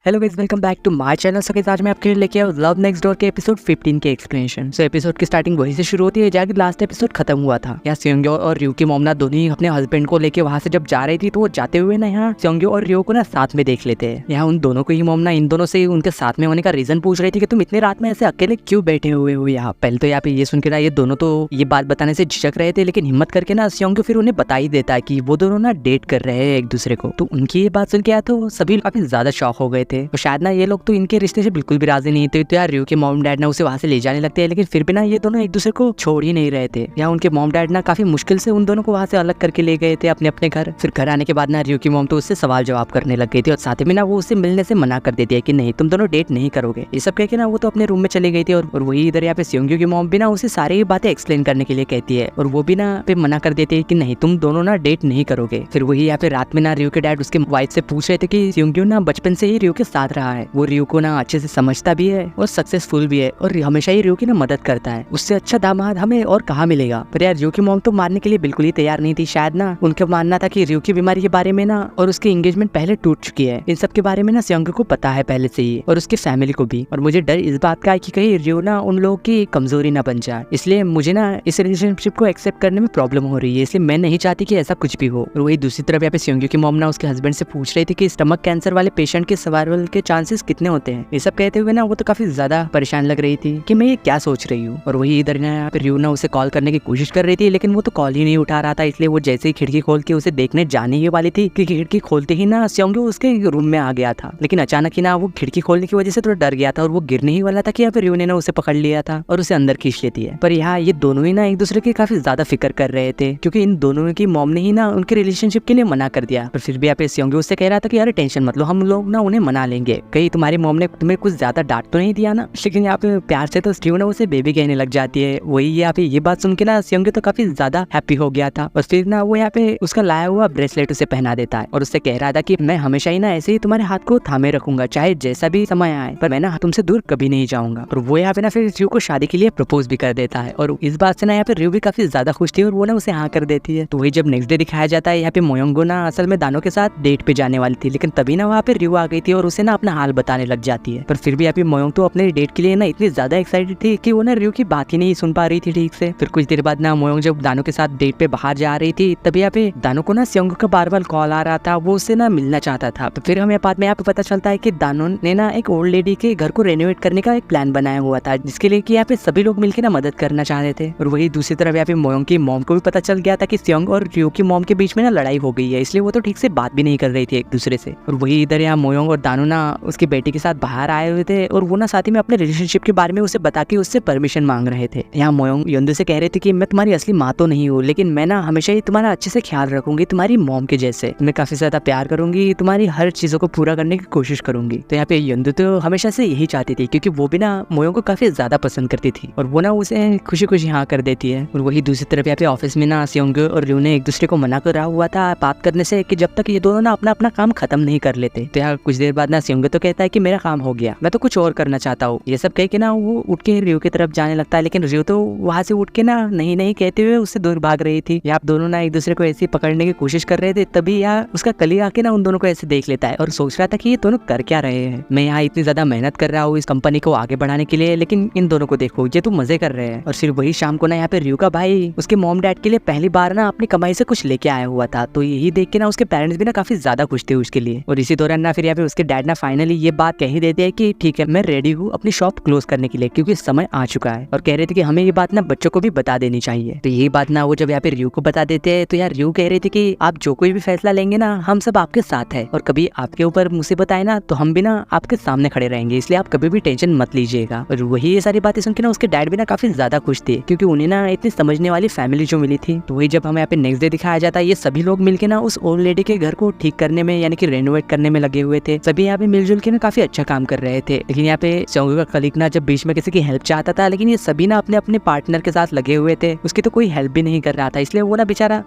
Hello guys, welcome back to my channel. So guys, आज मैं आपके लिए लेके आया लव नेक्स्ट डोर के एपिसोड 15 के एक्सप्लेनेशन। सो एपिसोड की स्टार्टिंग वहीं से शुरू होती है जहाँ लास्ट एपिसोड खत्म हुआ था। यहाँ सेयोंग्यो और रयू की मोमना दोनों ही अपने हस्बैंड को लेके वहाँ से जब जा रही थी तो वो जाते हुए ना यहाँ सेयोंग्यो और रयू को ना साथ में देख लेते हैं। यहाँ उन दोनों को ही मोमना इन दोनों से उनके साथ में होने का रीजन पूछ रही थी कि तुम इतनी रात में ऐसे अकेले क्यों बैठे हुए हो यहाँ। पहले तो यहाँ पे ये सुन के ना ये दोनों तो ये बात बताने से झिझक रहे थे, लेकिन हिम्मत करके ना सेयोंग्यो फिर उन्हें बता ही देता है कि वो दोनों ना डेट कर रहे हैं एक दूसरे को। तो उनकी ये बात सुन के आया तो सभी काफी ज्यादा शॉक हो गए थे। तो शायद ना ये लोग तो इनके रिश्ते से बिल्कुल भी राजी नहीं थे। तो यार रयू के मॉम डैड ना उसे वहां से ले जाने लगते हैं, लेकिन फिर भी ना ये दोनों एक दूसरे को छोड़ ही नहीं रहे थे। यहाँ उनके मॉम डैड ना काफी मुश्किल से उन दोनों को वहां से अलग करके ले गए थे अपने अपने घर। फिर घर आने के बाद ना रयू की मॉम तो उससे सवाल जवाब करने लग गई थी और साथ में ना वो उससे मिलने से मना कर देती है कि नहीं, तुम दोनों डेट नहीं करोगे। ये सब कह के ना वो तो अपने रूम में चली गई थी और वही इधर यहाँ पे सेयोंग्यो की मॉम भी ना उसे सारी बातें एक्सप्लेन करने के लिए कहती है और वो भी ना पे मना कर देती है कि नहीं, तुम दोनों ना डेट नहीं करोगे। फिर वही यहाँ पे रात में ना रयू के डैड उसके वाइफ से पूछ रहे थे कि सेयोंग्यो ना बचपन से ही रयू के साथ रहा है, वो रयू को ना अच्छे से समझता भी है और सक्सेसफुल भी है और हमेशा ही रयू की ना मदद करता है। उससे अच्छा दामाद हमें और कहाँ मिलेगा। पर यार रयू की मॉम तो मानने के लिए बिल्कुल ही तैयार नहीं थी। शायद ना उनका मानना था कि रयू की बीमारी के बारे में ना और उसकी एंगेजमेंट पहले टूट चुकी है, इन सब के बारे में ना सेयोंग्यो को पता है पहले से ही और उसकी फैमिली को भी। और मुझे डर इस बात का है कि कहीं रयू ना उन लोगों की कमजोरी ना बन जाए, इसलिए मुझे ना इस रिलेशनशिप को एक्सेप्ट करने में प्रॉब्लम हो रही है, इसलिए मैं नहीं चाहती कि ऐसा कुछ भी हो। और वही दूसरी तरफ यहाँ पे सेयोंग्यो की मॉम ना उसके हस्बैंड से पूछ रही थी कि स्टमक कैंसर वाले पेशेंट के सर्वाइवल के चांसेस कितने होते हैं। ये सब कहते हुए ना वो तो काफी ज्यादा परेशान लग रही थी कि मैं ये क्या सोच रही हूँ। और वही इधर यहाँ पे रयू ना उसे कॉल करने की कोशिश कर रही थी, लेकिन वो तो कॉल ही नहीं उठा रहा था। इसलिए वो जैसे ही खिड़की खोल के उसे देखने जाने ही वाली थी कि खिड़की खोलते ही ना सेयोंग्यो उसके रूम में आ गया था, लेकिन अचानक ही ना वो खिड़की खोलने की वजह से थोड़ा डर गया था और वो गिरने ही वाला था कि यहाँ पे रयू ने ना उसे पकड़ लिया था और उसे अंदर खींच लेती है। पर यहाँ ये दोनों ही ना एक दूसरे की काफी ज्यादा फिक्र कर रहे थे, क्योंकि इन दोनों की मॉम ने ही ना उनके रिलेशनशिप के लिए मना कर दिया। पर फिर भी यहाँ पे सेयोंग्यो उससे कह रहा था कि यार टेंशन मत लो, हम लोग ना उन्हें मना लेंगे, कहीं तुम्हारी मॉम ने तुम्हें कुछ ज्यादा डांट तो नहीं दिया ना। लेकिन यहाँ पे प्यार से तो रयू ना उसे बेबी कहने लग जाती है। वही यहाँ पे ये बात सुन के ना सेयोंग्यो तो काफी ज्यादा हैप्पी हो गया था और फिर ना वो यहाँ पे उसका लाया हुआ ब्रेसलेट उसे पहना देता है और उससे कह रहा था कि मैं हमेशा ही ना ऐसे ही तुम्हारे हाथ को थामे रखूंगा, चाहे जैसा भी समय आए, पर मैं ना तुमसे दूर कभी नहीं जाऊंगा। और वो यहाँ पे ना फिर रयू को शादी के लिए प्रपोज भी कर देता है और इस बात से ना यहाँ पे रयू भी काफी ज्यादा खुश थी और वो ना उसे हाँ कर देती है। तो वही जब नेक्स्ट डे दिखाया जाता है, यहाँ पे मोयोंगो ना असल में दानो के साथ डेट पे जाने वाली थी, लेकिन तभी ना वहाँ पे रयू आ गई थी और उसे ना अपना हाल बताने लग जाती है। पर फिर भी यहाँ पे मोयोंग तो अपने डेट के लिए ना इतनी ज्यादा एक्साइटेड थी कि वो ना रयू की बात ही नहीं सुन पा रही थी ठीक से। फिर कुछ देर बाद ना मोयोंग जब दानो के साथ डेट पे बाहर जा रही थी, तभी यहाँ पे दानो को ना सेयोंग्यो का बार बार कॉल आ रहा था, वो उससे ना मिलना चाहता था। तो फिर हमें बाद में यहाँ पे पता चलता है कि दानो ने ना एक ओल्ड लेडी के घर को रेनोवेट करने का एक प्लान बनाया हुआ था, जिसके लिए कि यहाँ पे सभी लोग मिलकर ना मदद करना चाह रहे थे। और वही दूसरी तरफ यहाँ पे मोयोंग की मॉम को भी पता चल गया था कि सेयोंग और रयू की मॉम के बीच में ना लड़ाई हो गई है, इसलिए वो तो ठीक से बात भी नहीं कर रही थी एक दूसरे से। और वही इधर यहाँ मोयोंग और दानो ना उसकी बेटी के साथ बाहर आए हुए थे और वो ना साथ ही में अपने रिलेशनशिप के बारे में उसे बता के उससे परमिशन मांग रहे थे। यहाँ मोयोंग योंदो से कह रहे थे कि मैं तुम्हारी असली माँ तो नहीं हूँ, लेकिन मैं ना हमेशा ही तुम्हारा अच्छे से ख्याल रखूंगी, तुम्हारी मॉम के जैसे मैं काफी ज्यादा प्यार करूंगी, तुम्हारी हर चीजों को पूरा करने की कोशिश करूंगी। तो यहाँ पे योंदो तो हमेशा से यही चाहती थी, क्योंकि वो भी ना मोयोंग को काफी ज्यादा पसंद करती थी और वो ना उसे खुशी खुशी हाँ कर देती है। और वही दूसरी तरफ यहाँ पे ऑफिस में ना सेयोंग्यो और रयू ने एक दूसरे को मना कर रहा हुआ था बात करने से कि जब तक ये दोनों ना अपना अपना काम खत्म नहीं कर लेते। तो यहाँ कुछ देर बाद ना सेयोंग्यो तो कहता है कि मेरा काम हो गया, मैं तो कुछ और करना चाहता हूँ। ये सब कह के ना वो उठ के रयू की तरफ जाने लगता है, लेकिन रयू तो वहां से उठ के ना नहीं नहीं कहते हुए उससे दूर भाग रही थी। आप दोनों ना एक दूसरे को ऐसे पकड़ने की कोशिश कर रहे थे, तभी यहाँ उसका कलीग आके ना उन दोनों को ऐसे देख लेता है और सोच रहा था कि ये दोनों कर क्या रहे हैं। मैं यहाँ इतनी ज्यादा मेहनत कर रहा हूँ इस कंपनी को आगे बढ़ाने के लिए, लेकिन इन दोनों को देखो, ये तो मजे कर रहे हैं। और फिर वही शाम को ना यहाँ पे रयू का भाई उसके मॉम डैड के लिए पहली बार ना अपनी कमाई से कुछ लेके आया हुआ था, तो यही देख के ना उसके पेरेंट्स भी ना काफी ज्यादा खुश थे उसके लिए। और इसी दौरान ना फिर यहाँ पे उसके डैड ना फाइनली ये बात कह ही देते हैं कि ठीक है, मैं रेडी हूँ अपनी शॉप क्लोज करने के लिए, क्योंकि समय आ चुका है। और कह रहे थे कि हमें ये बात ना बच्चों को भी बता देनी चाहिए। तो यही बात ना वो जब यहाँ पे रयू को बता देते हैं, तो यार रयू कह रही थी कि आप जो कोई भी फैसला लेंगे ना, हम सब आपके साथ है, और कभी आपके ऊपर मुसीबत आए ना तो हम भी ना आपके सामने खड़े रहेंगे, इसलिए आप कभी भी टेंशन मत लीजिएगा। और वही ये सारी बातें सुन के ना उसके डैड भी ना काफी ज्यादा खुश थे, क्योंकि उन्हें ना इतनी समझने वाली फैमिली जो मिली थी। तो वही जब हमें यहाँ पे नेक्स्ट डे दिखाया जाता है, ये सभी लोग मिलके ना उस ओल्ड लेडी के घर को ठीक करने में यानी कि रेनोवेट करने में लगे हुए थे। सभी यहाँ पे मिलजुल के ना काफी अच्छा काम कर रहे थे। लेकिन यहाँ पे सेयोंग्यो का कलीग ना जब बीच में किसी की हेल्प चाहता था, लेकिन ये सभी ना अपने अपने पार्टनर के साथ लगे हुए थे, उसकी तो कोई हेल्प भी नहीं कर रहा था, इसलिए वो ना बेचारा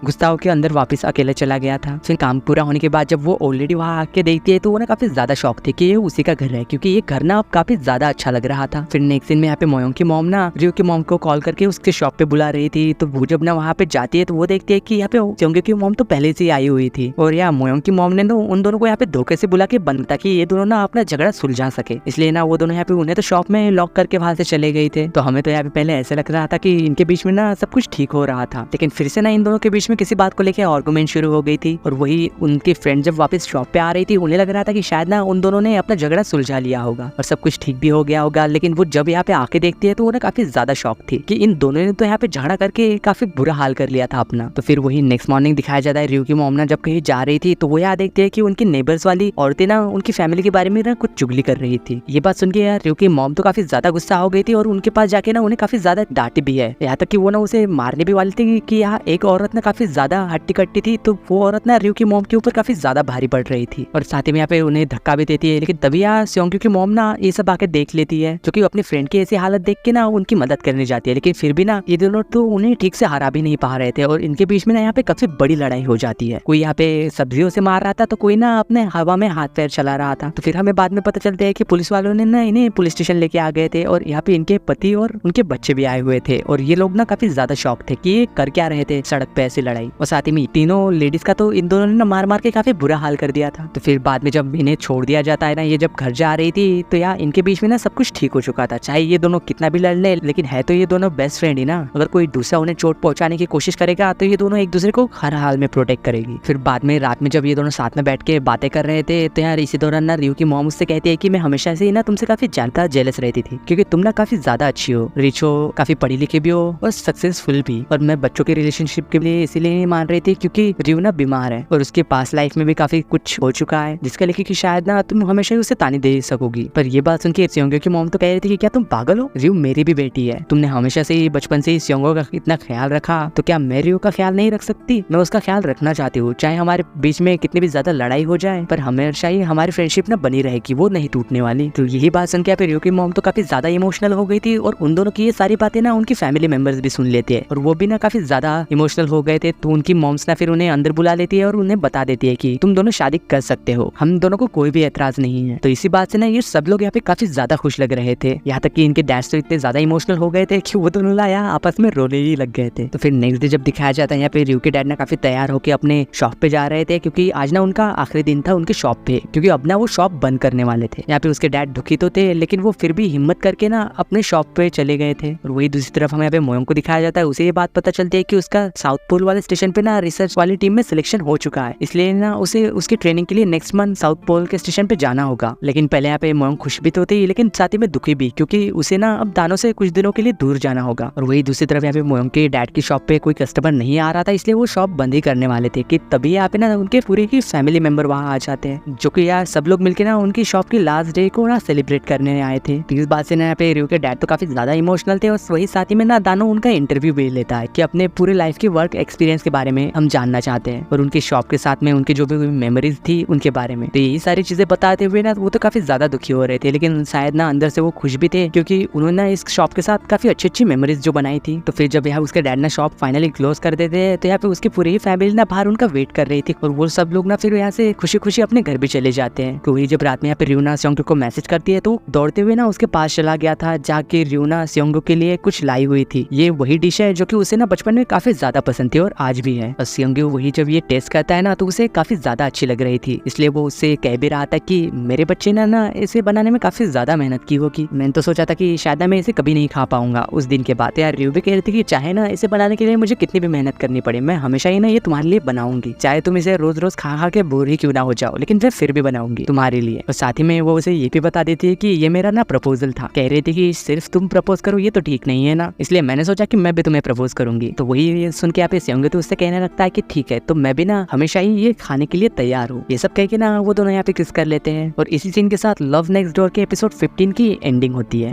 गुस्सा होकर अंदर वापस अकेले चला गया था। फिर काम पूरा होने के बाद जब वो ऑलरेडी वहाँ आके देखती है, तो वो ना काफी ज्यादा शौक थी कि ये उसी का घर है, क्योंकि ये घर ना अब काफी ज्यादा अच्छा लग रहा था। फिर नेक्स्ट दिन में यहाँ पे मोयोंग की मॉम ना रयू की मॉम को कॉल करके उसके शॉप पे बुला रही थी। तो वो जब ना वहाँ पे जाती है, तो वो देखती है कि यहाँ पे सेयोंग्यो की मॉम तो पहले से ही आई हुई थी, और यहाँ मोयोंग की मॉम ने तो उन दोनों को यहाँ पे धोखे से बुला के बनता कि ताकि ये दोनों ना अपना झगड़ा सुलझा सके। इसलिए ना वो दोनों यहाँ पे उन्हें तो शॉप में लॉक करके वहां से चले गए थे। तो हमें तो यहाँ पे पहले ऐसा लग रहा था कि इनके बीच में ना सब कुछ ठीक हो रहा था, लेकिन फिर से ना इन दोनों के बीच में किसी बात को लेकर आर्गुमेंट शुरू हो गई थी। और वही उनकी फ्रेंड जब वापस शॉप पे आ रही थी, उन्हें लग रहा था कि शायद ना उन दोनों ने अपना झगड़ा सुलझा लिया होगा और सब कुछ ठीक भी हो गया होगा। लेकिन वो जब यहाँ पे आके देखती है तो उन्हें काफी ज्यादा शॉक थी कि इन दोनों ने तो यहाँ पे झगड़ा करके काफी बुरा हाल कर लिया था अपना। तो फिर वही नेक्स्ट मॉर्निंग दिखाया जाता है, रियो की मॉम ना जब कहीं जा रही थी तो वो यहाँ देखती है कि उनकी नेबर्स वाली औरतें ना उनकी फैमिली के बारे में ना कुछ चुगली कर रही थी। ये बात सुन के यार रियो की मॉम तो काफी ज्यादा गुस्सा हो गई थी और उनके पास जाके ना उन्हें काफी ज्यादा डांटी भी है। यहाँ तक कि वो ना उसे मारने भी वाली थी कि यहाँ एक औरत ना काफी ज्यादा हट्टी कट्टी थी, तो वो औरत ना रियो की मॉम के ऊपर काफी ज्यादा भारी पड़ रही थी और साथ ही में यहाँ पे उन्हें धक्का भी देती है। लेकिन तभी यहाँ स्योंग्यू की मॉम ना ये सब आके देख लेती है, जो कि अपनी फ्रेंड की ऐसी हालत देख के ना उनकी मदद करने जाती है। लेकिन फिर भी ना ये दोनों तो उन्हें ठीक से हरा भी नहीं पा रहे थे और इनके बीच में ना यहाँ पे काफी बड़ी लड़ाई हो जाती है। कोई यहाँ पे सब्जियों से मार रहा था तो कोई ना अपने हवा में हाथ पैर चला रहा था। तो फिर हमें बाद में पता चलता है कि पुलिस वालों ने ना इन्हें पुलिस स्टेशन लेके आ गए थे और यहाँ पे इनके पति और उनके बच्चे भी आए हुए थे और ये लोग ना काफी ज्यादा शॉक थे कि ये कर क्या रहे थे सड़क पे ऐसी लड़ाई। और साथ ही में तीनों लेडीज का तो इन दोनों ने ना मार मार के काफी बुरा हाल कर दिया था। तो फिर बाद में जब इन्हें छोड़ दिया जाता है ना, ये जब घर जा रही थी तो यार इनके बीच में ना सब कुछ ठीक हो चुका था। चाहे ये दोनों कितना भी लड़ ले, लेकिन है तो ये दोनों बेस्ट फ्रेंड ही ना। अगर कोई दूसरा उन्हें चोट पहुंचाने की कोशिश करेगा तो ये दोनों एक दूसरे को हर हाल में प्रोटेक्ट करेगी। फिर बाद में रात में जब ये दोनों साथ में बैठ के बातें कर रहे थे तो यार इसी दौरान ना रियो की मॉम उससे कहती है कि मैं हमेशा से ही ना तुमसे काफी ज्यादा जेलस रहती थी, क्योंकि तुम ना काफी ज्यादा अच्छी हो, रिच हो, काफी पढ़ी लिखी भी हो और सक्सेसफुल भी। और मैं बच्चों के रिलेशनशिप के लिए इसीलिए नहीं मान रही थी क्योंकि रियो ना बीमार है और उसके पास लाइफ में भी काफी कुछ हो चुका है जिसका लेके कि शायद ना तुम हमेशा ही उसे ताने दे सकोगी। पर ये बात सुन के स्योंग्यो की मॉम तो कह रही थी कि क्या तुम पागल हो, रियो मेरी भी बेटी है, तुमने हमेशा से ही बचपन से ही स्योंग्यो का इतना ख्याल रखा, तो क्या मैं रियो का ख्याल नहीं रख सकती? मैं उसका ख्याल रखना चाहती हूँ, चाहे हमारे बीच में कितनी भी ज्यादा लड़ाई हो जाए पर हमेशा ही हमारी फ्रेंडशिप ना बनी रहेगी, वो नहीं टूटने वाली। तो यही बात सुन के फिर रियो की मॉम तो काफी ज्यादा इमोशनल हो गई थी और उन दोनों की ये सारी बातें ना उनकी फैमिली मेंबर्स भी सुन लेते हैं और वो भी ना काफी ज्यादा इमोशनल हो गए थे। तो उनकी मॉम्स ना फिर उन्हें अंदर बुला लेती है और उन्हें बता देती है कि तुम दोनों शादी कर सकते हो, हम दोनों को कोई भी एतराज नहीं है। तो इसी बात से ना ये सब लोग यहाँ पे काफी ज्यादा खुश लग रहे थे, यहाँ तक कि इनके डैड तो इतने ज्यादा इमोशनल हो गए थे कि वो दोनों लाया आपस में रोने ही लग गए थे। तो फिर नेक्स्ट डे जब दिखाया जाता है यहाँ पे रियो के डैड ना काफी तैयार होकर अपने शॉप पे जा रहे थे, क्योंकि आज ना उनका आखिरी दिन था उनके शॉप पे, क्योंकि अब ना वो शॉप बंद करने वाले थे। यहाँ पे उसके डैड दुखी तो थे लेकिन वो फिर भी हिम्मत करके ना अपने शॉप पे चले गए थे। और वही दूसरी तरफ हमें यहाँ पे मोयोंग को दिखाया जाता है, उसे ये बात पता चलती है कि उसका साउथ पोल वाले स्टेशन पे ना रिसर्च वाली टीम में सिलेक्शन हो चुका है, इसलिए ना उसे उसकी ट्रेनिंग के लिए नेक्स्ट मंथ साउथ पोल के स्टेशन पे जाना होगा। लेकिन पहले यहाँ पे मोयोंग खुश भी तो थी लेकिन साथ ही में दुखी भी, क्योंकि उसे ना अब दानों से कुछ दिनों के लिए दूर जाना होगा। और वही दूसरी तरफ यहाँ पे मोयोंग के डैड की शॉप पे कोई कस्टमर नहीं आ रहा था, इसलिए वो शॉप बंद ही करने वाले थे कि तभी यहाँ पे ना उनके पूरे की फैमिली मेंबर वहाँ आ जाते हैं, जो कि यार सब लोग मिलकर ना उनकी शॉप की लास्ट डे को ना सेलिब्रेट करने आए थे। तो इस बात से ना यहाँ पे रियो के डैड तो काफी ज्यादा इमोशनल थे और वही साथ ही में ना दानो उनका इंटरव्यू भी लेता है कि अपने पूरे लाइफ की वर्क एक्सपीरियंस के बारे में हम जानना चाहते हैं और उनकी शॉप के साथ में उनकी जो भी मेमोरीज थी उनके बारे में। तो यही सारी चीजें बताते हुए ना वो तो काफी ज्यादा दुखी हो रहे थे, लेकिन शायद ना अंदर से वो खुश भी थे क्योंकि उन्होंने ना इस शॉप के साथ काफी अच्छी मेमोरीज जो बनाई थी। तो फिर जब यहाँ उसके डैड ना शॉप फाइनली क्लोज कर देते हैं तो यहाँ पे उसकी पूरी फैमिली ना बाहर उनका वेट कर रही थी और वो सब लोग ना फिर यहाँ से खुशी खुशी अपने घर भी चले जाते हैं। तो वही जब रात में यहाँ पे रियोना स्योंग्यो को मैसेज करती है तो दौड़ते हुए ना उसके पास चला गया था, जाके रियोना स्योंग्यो के लिए कुछ लाई हुई थी। ये वही डिश है जो कि उसे ना बचपन में काफी ज्यादा पसंद थी और आज भी है। और स्योंग्यो वही जब ये टेस्ट करता है ना तो उसे काफी ज्यादा अच्छी लग रही थी, इसलिए वो उससे कह भी रहा था कि मेरे बच्चे ने ना इसे बनाने में काफी ज्यादा मेहनत की होगी, मैंने तो सोचा था कि शायद मैं इसे कभी नहीं खा पाऊंगा। उस दिन के बाद यार रियो भी कह रही थी कि चाहे ना इसे बनाने के लिए मुझे कितनी भी मेहनत करनी पड़े, मैं हमेशा ही ना ये तुम्हारे लिए बनाऊंगी, चाहे तुम इसे रोज रोज खा खा के बोर ही क्यों ना हो जाओ, लेकिन मैं फिर भी बनाऊंगी तुम्हारे लिए। और साथ ही में वो उसे ये भी बता देती है कि ये मेरा ना प्रपोजल था, कह रही थी कि सिर्फ तुम प्रपोज करो ये तो ठीक नहीं है ना, इसलिए मैंने सोचा कि मैं भी तुम्हें प्रपोज करूंगी। तो वही सुन के आप स्योंग्यो तो उससे कहने लगता है कि ठीक है तो मैं भी ना हमेशा ही ये खाने के लिए तैयार हूँ। ये सब कह के ना वो दोनों यहाँ पे किस कर लेते हैं और इसी सीन के साथ लव नेक्स्ट डोर के एपिसोड 15 की एंडिंग होती है।